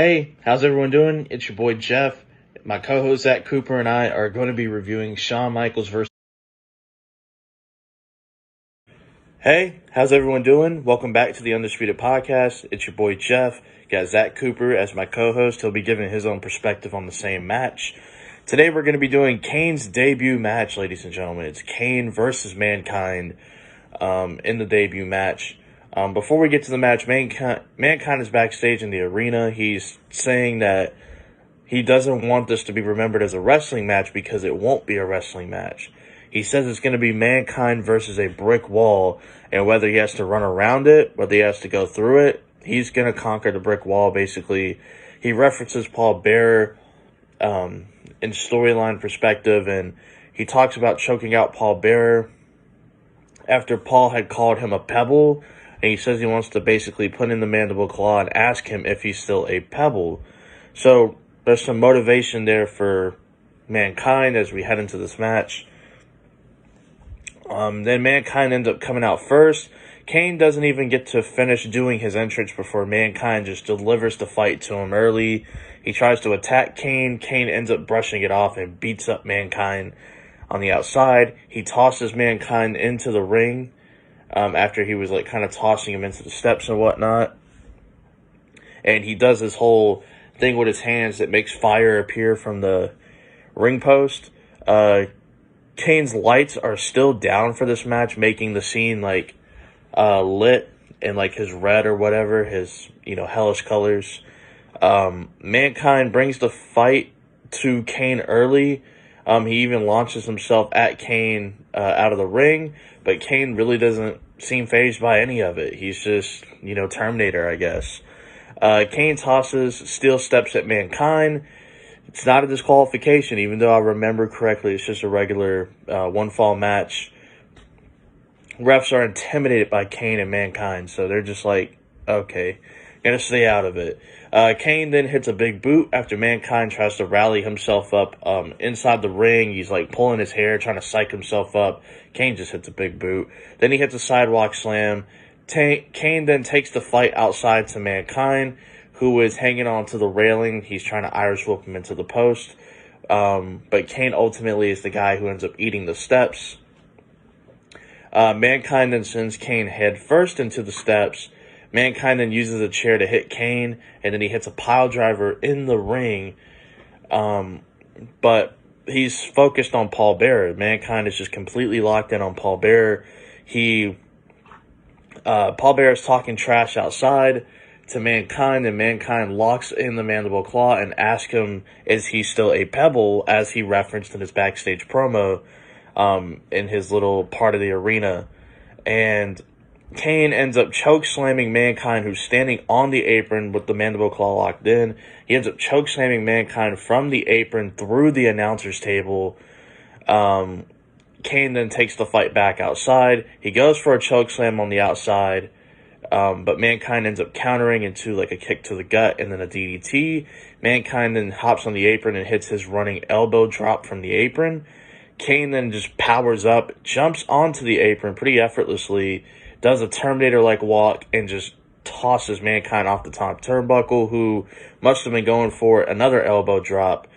Hey, how's everyone doing? It's your boy Jeff. My co-host Zach Cooper and I are going to be reviewing Shawn Michaels versus... Hey, how's everyone doing? Welcome back to the Undisputed Podcast. It's your boy Jeff. Got Zach Cooper as my co-host. He'll be giving his own perspective on the same match. Today we're going to be doing Kane's debut match, ladies and gentlemen. It's Kane versus Mankind in the debut match. Before we get to the match, Mankind is backstage in the arena. He's saying that he doesn't want this to be remembered as a wrestling match because it won't be a wrestling match. He says it's going to be Mankind versus a brick wall, and whether he has to run around it, whether he has to go through it, he's going to conquer the brick wall, basically. He references Paul Bearer in storyline perspective, and he talks about choking out Paul Bearer after Paul had called him a pebble. And he says he wants to basically put in the mandible claw and ask him if he's still a pebble. So there's some motivation there for Mankind as we head into this match. Then Mankind ends up coming out first. Kane doesn't even get to finish doing his entrance before Mankind just delivers the fight to him early. He tries to attack Kane. Kane ends up brushing it off and beats up Mankind on the outside. He tosses Mankind into the ring. After he was kind of tossing him into the steps and whatnot. And he does this whole thing with his hands that makes fire appear from the ring post. Kane's lights are still down for this match, making the scene lit in his red or whatever, his hellish colors. Mankind brings the fight to Kane early. He even launches himself at Kane out of the ring, but Kane really doesn't seem fazed by any of it. He's just, Terminator, I guess. Kane tosses, steel steps at Mankind. It's not a disqualification, even though I remember correctly, it's just a regular one-fall match. Refs are intimidated by Kane and Mankind, so they're just okay, gotta stay out of it. Kane then hits a big boot after Mankind tries to rally himself up inside the ring. He's pulling his hair, trying to psych himself up. Kane just hits a big boot. Then he hits a sidewalk slam. Kane then takes the fight outside to Mankind, who is hanging on to the railing. He's trying to Irish whip him into the post. But Kane ultimately is the guy who ends up eating the steps. Mankind then sends Kane head first into the steps. Mankind then uses a chair to hit Kane, and then he hits a pile driver in the ring. But he's focused on Paul Bearer. Mankind is just completely locked in on Paul Bearer. Paul Bearer is talking trash outside to Mankind, and Mankind locks in the mandible claw and asks him, is he still a pebble, as he referenced in his backstage promo in his little part of the arena. And Kane ends up choke slamming Mankind, who's standing on the apron with the mandible claw locked in. He ends up choke slamming Mankind from the apron through the announcer's table. Kane then takes the fight back outside. He goes for a choke slam on the outside, but Mankind ends up countering into a kick to the gut and then a DDT. Mankind then hops on the apron and hits his running elbow drop from the apron. Kane then just powers up, jumps onto the apron pretty effortlessly, does a Terminator-like walk, and just tosses Mankind off the top turnbuckle, who must have been going for another elbow drop.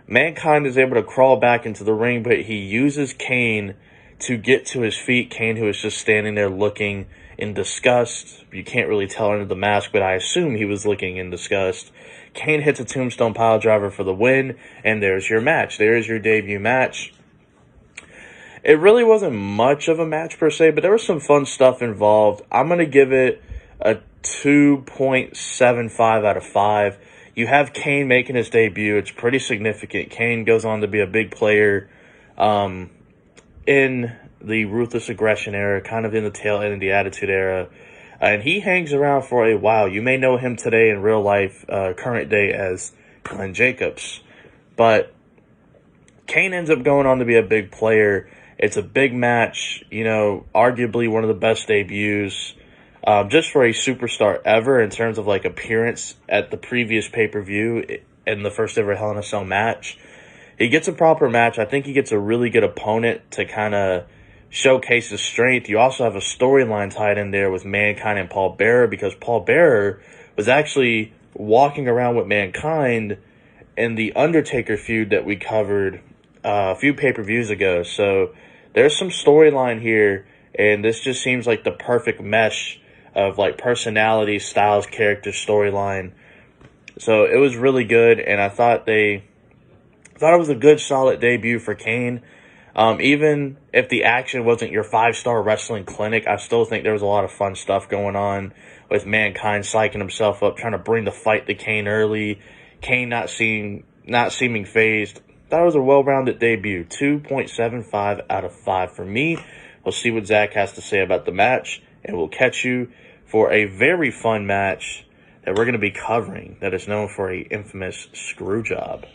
Mankind is able to crawl back into the ring, but he uses Kane to get to his feet. Kane, who is just standing there looking in disgust. You can't really tell under the mask, but I assume he was looking in disgust. Kane hits a tombstone piledriver for the win, and there's your match. There's your debut match. It really wasn't much of a match per se, but there was some fun stuff involved. I'm going to give it a 2.75 out of 5. You have Kane making his debut. It's pretty significant. Kane goes on to be a big player in the Ruthless Aggression era, kind of in the tail end of the Attitude Era. And he hangs around for a while. You may know him today in real life, current day, as Glenn Jacobs. But Kane ends up going on to be a big player. It's a big match, arguably one of the best debuts just for a superstar ever in terms of appearance at the previous pay-per-view in the first ever Hell in a Cell match. He gets a proper match. I think he gets a really good opponent to kind of showcase his strength. You also have a storyline tied in there with Mankind and Paul Bearer, because Paul Bearer was actually walking around with Mankind in the Undertaker feud that we covered a few pay-per-views ago. So there's some storyline here, and this just seems like the perfect mesh of like personality, styles, character, storyline. So it was really good, and I thought it was a good, solid debut for Kane. Even if the action wasn't your 5-star wrestling clinic, I still think there was a lot of fun stuff going on with Mankind psyching himself up, trying to bring the fight to Kane early. Kane not seeming phased. Thought it was a well-rounded debut. 2.75 out of 5 for me. We'll see what Zach has to say about the match, and we'll catch you for a very fun match that we're going to be covering that is known for a infamous screw job.